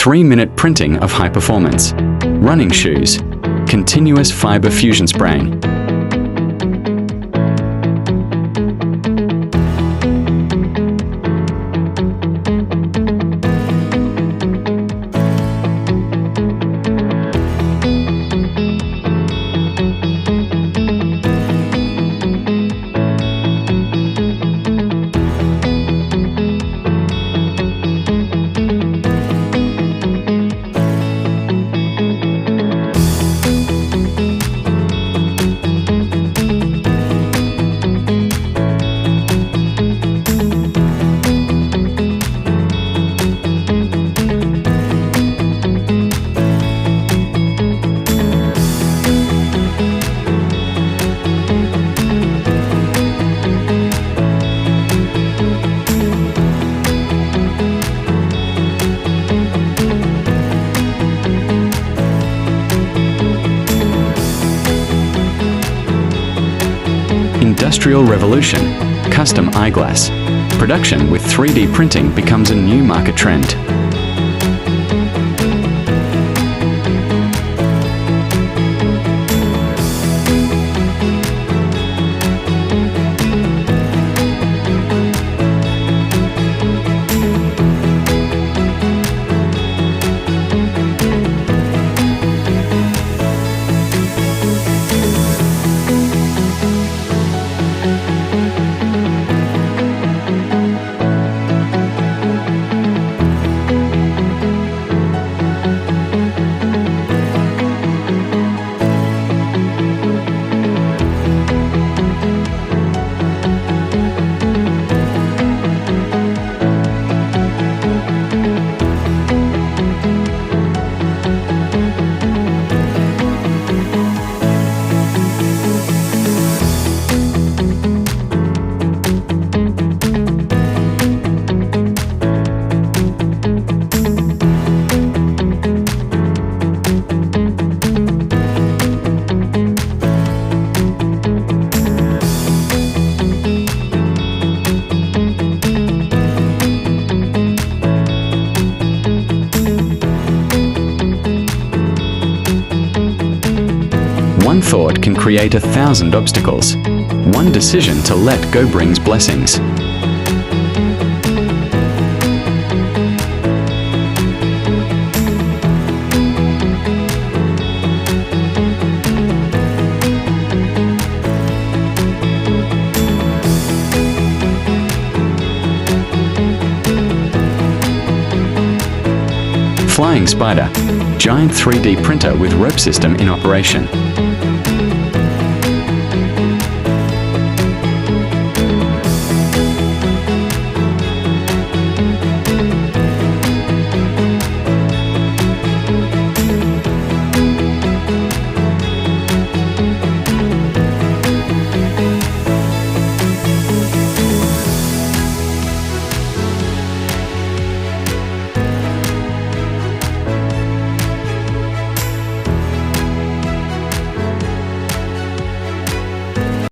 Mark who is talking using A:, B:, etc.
A: 3-minute printing of high performance. Running shoes. Continuous fiber fusion spraying. Industrial revolution, custom eyeglass. Production with 3D printing becomes a new market trend. One thought can create 1,000 obstacles. One decision to let go brings blessings. Flying Spider, giant 3D printer with rope system in operation.